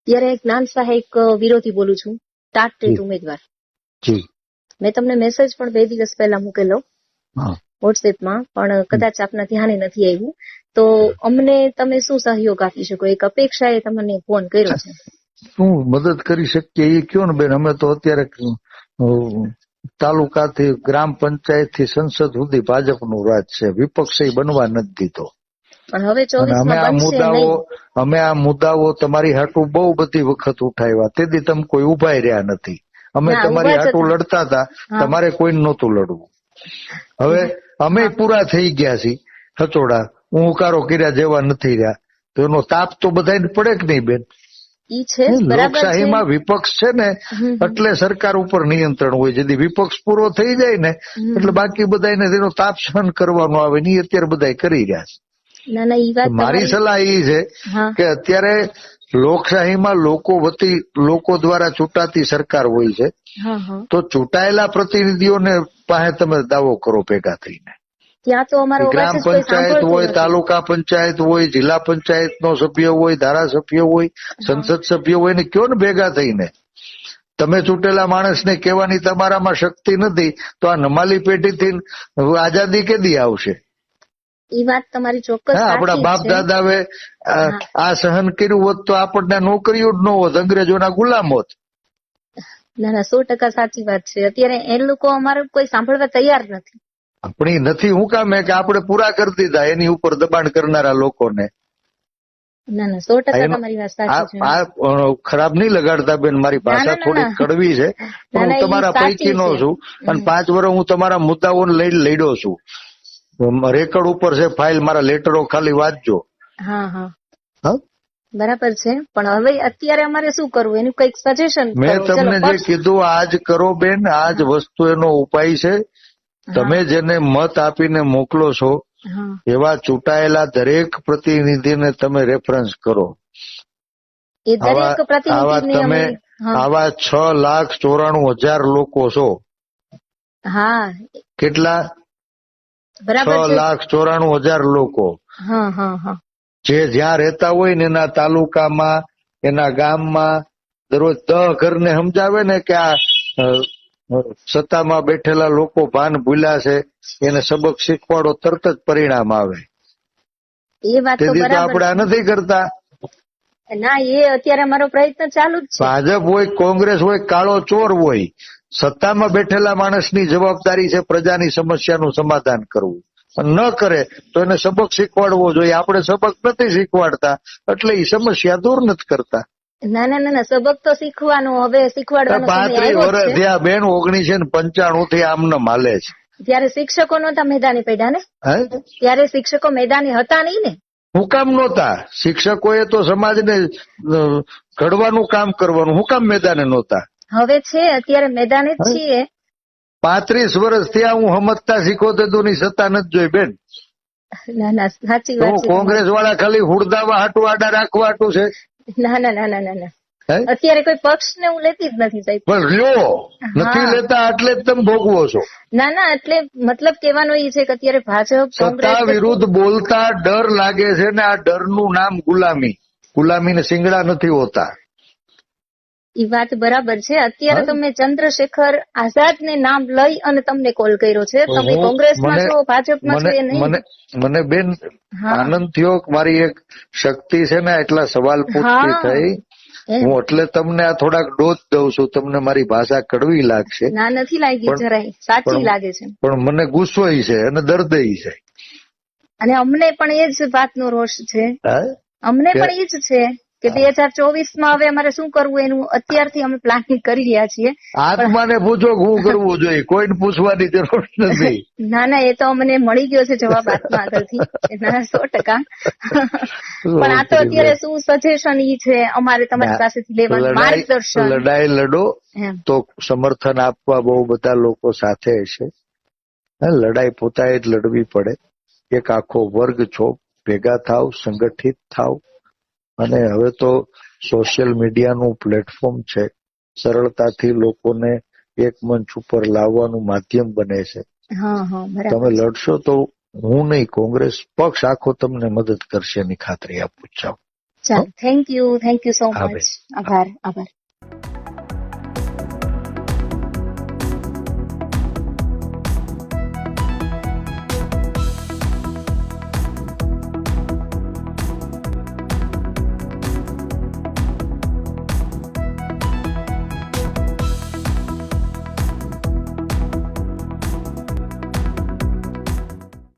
અત્યારે જ્ઞાન સહાયક વિરોધી બોલું છું, ટાટ ટેટ ઉમેદવાર. જી. મેં તમને મેસેજ પણ 2 દિવસ પહેલા મૂકેલો વોટ્સએપમાં, પણ કદાચ આપના ધ્યાને નથી આવ્યું. તો અમને તમે શું સહયોગ આપી શકો? એક અપેક્ષાએ તમને ફોન કર્યો છે. શું મદદ કરી શકીએ એ કયો ને બેન. અમે તો અત્યારે તાલુકાથી ગ્રામ પંચાયત થી સંસદ સુધી ભાજપનું રાજ છે, વિપક્ષ બનવા નથી દીધો. પણ હવે 24માં બનશે નહીં. અમે આ મુદ્દાઓ તમારી હાટુ બહુ બધી વખત ઉઠાવ્યા, તેથી તમે કોઈ ઉભા રહ્યા નથી. અમે તમારી હાટુ લડતા હતા, તમારે કોઈ નહોતું લડવું. હવે અમે પૂરા થઈ ગયા છીએ હચોડા, હુંકારો કર્યા જેવા નથી રહ્યા, તો એનો તાપ તો બધાને પડે કે નહીં બેન? લોકશાહીમાં વિપક્ષ છે ને એટલે સરકાર ઉપર નિયંત્રણ હોય. જેથી વિપક્ષ પૂરો થઈ જાય ને એટલે બાકી બધાને તેનો તાપ સહન કરવાનો આવે ને, અત્યારે બધા કરી રહ્યા છે. મારી સલાહ એ છે કે અત્યારે લોકશાહીમાં લોકો દ્વારા ચૂંટાતી સરકાર હોય છે, તો ચૂંટાયેલા પ્રતિનિધિઓને પાસે તમે દાવો કરો ભેગા થઈને. ત્યાં તો અમારો ગ્રામ પંચાયત હોય, તાલુકા પંચાયત હોય, જિલ્લા પંચાયતનો સભ્ય હોય, ધારાસભ્ય હોય, સંસદ સભ્ય હોય ને કયો ને ભેગા થઈને. તમે ચૂંટેલા માણસને કહેવાની તમારામાં શક્તિ નથી, તો આ નમાલી પેઢીથી આઝાદી કેદી આવશે? એ વાત તમારી ચોક્કસ. આપણા બાપ દાદાએ આ સહન કર્યું હોત તો આપણને નોકરીઓ જ ન હોત, અંગ્રેજોના ગુલામ હોત. ના 100% સાચી વાત છે. અત્યારે એ લોકો અમારે કોઈ સાંભળવા તૈયાર નથી. આપણી નથી હું કામ કે આપણે પૂરા કરી દીધા એની ઉપર દબાણ કરનારા લોકોને. ના 100% તમારી વાત સાચી છે. આ ખરાબ નહીં લગાડતા બેન, મારી ભાષા થોડી કડવી છે, પણ હું તમારા પૈકીનો છું અને 5 વર્ષ હું તમારા મુદ્દાઓને લઈને લડ્યો છું. રેકર્ડ ઉપર છે ફાઇલ, મારા લેટરો ખાલી વાંચજો. બરાબર છે. પણ હવે અત્યારે અમારે શું કરવું એનું કઈક સજેશન. મેં તમને જે કીધું આજ કરો બેન, આજ વસ્તુ એનો ઉપાય છે. તમે જેને મત આપીને મોકલો છો એવા ચૂંટાયેલા દરેક પ્રતિનિધિને તમે રેફરન્સ કરો. આવા 6,94,000 લોકો છો. કેટલા? 6,94,000 લોકો જે જ્યાં રહેતા હોય ને એના તાલુકામાં, એના ગામમાં દરરોજ 10 ઘરને સમજાવે ને કે આ સત્તામાં બેઠેલા લોકો ભાન ભૂલ્યા છે, એને સબક શીખવાડો, તરત જ પરિણામ આવે. તેથી તો આપણે આ નથી કરતા. ના, એ અત્યારે અમારો પ્રયત્ન ચાલુ જ છે. ભાજપ હોય, કોંગ્રેસ હોય, કાળો ચોર હોય, સત્તામાં બેઠેલા માણસની જવાબદારી છે પ્રજાની સમસ્યાનું સમાધાન કરવું. ન કરે તો એને સબક શીખવાડવો જોઈએ. આપણે સબક નથી શીખવાડતા એટલે એ સમસ્યા દૂર નથી કરતા. ના સબક તો શીખવાનું, હવે શીખવાડવાનો 35 વર્ષ થયા બેન, 1995 થી આમને માલે છે. ત્યારે શિક્ષકો નહોતા મેદાને પડ્યા ને? ત્યારે શિક્ષકો મેદાને હતા નહીં ને? હું કામ નહોતા? શિક્ષકોએ તો સમાજને ઘડવાનું કામ કરવાનું, હું કામ મેદાને નહોતા? હવે છે, અત્યારે મેદાને જ છીએ. 35 વર્ષ થયા હું સમજતા શીખોતેદોની સત્તા નથી જોઈ બેન. ના સાચી વાત છે. કોંગ્રેસ વાળા ખાલી હુડદાવા હાટું આડા રાખવા હાટું છે. ના અત્યારે કોઈ પક્ષ ને હું લેતી જ નથી સાહેબ. પણ લ્યો નથી લેતા એટલે જ તમે ભોગવો છો. ના એટલે મતલબ કહેવાનો એ છે કે અત્યારે ભાજપ સત્તા વિરુદ્ધ બોલતા ડર લાગે છે ને આ ડરનું નામ ગુલામીને સિંગડા નથી હોતા. એ વાત બરાબર છે. અત્યારે તમે ચંદ્રશેખર આઝાદ ને નામ લઈ અને તમને કોલ કર્યો છે. તમે કોંગ્રેસમાં છો, ભાજપમાં છો? મને બેન આનંદ થયો, મારી એક શક્તિ છે ને એટલા સવાલ પૂછતી થઈ હું, એટલે તમને આ થોડાક ડોઝ દઉં છું. તમને મારી ભાષા કડવી લાગશે. ના નથી લાગી, જરાય સાચી લાગે છે. પણ મને ગુસ્સો છે અને દર્દ છે. અને અમને પણ એ જ વાતનો રોષ છે. અમને પણ એ જ છે કે 2024માં હવે અમારે શું કરવું એનું અત્યારથી અમે પ્લાનિંગ કરી રહ્યા છીએ. આત્માને પૂછો શું કરવું જોઈએ, કોઈને પૂછવાની જરૂર નથી. ના એ તો અમને મળી ગયો છે જવાબ આત્મા આગળથી. 100%. પણ આ તો અત્યારે શું સજેશન ઈ છે અમારે તમારી પાસેથી લેવાનું, માર્ગદર્શન. લડાઈ લડો તો સમર્થન આપવા બહુ બધા લોકો સાથે હશે. લડાઈ પોતાએ જ લડવી પડે. એક આખો વર્ગ છો, ભેગા થાવ, સંગઠિત થાવ. અને હવે તો સોશિયલ મીડિયાનું પ્લેટફોર્મ છે, સરળતાથી લોકોને એક મંચ ઉપર લાવવાનું માધ્યમ બને છે. તમે લડશો તો હું નહીં, કોંગ્રેસ પક્ષ આખો તમને મદદ કરશે એની ખાતરી આપું છું. ચાલો, થેન્ક યુ સો મચ. આભાર.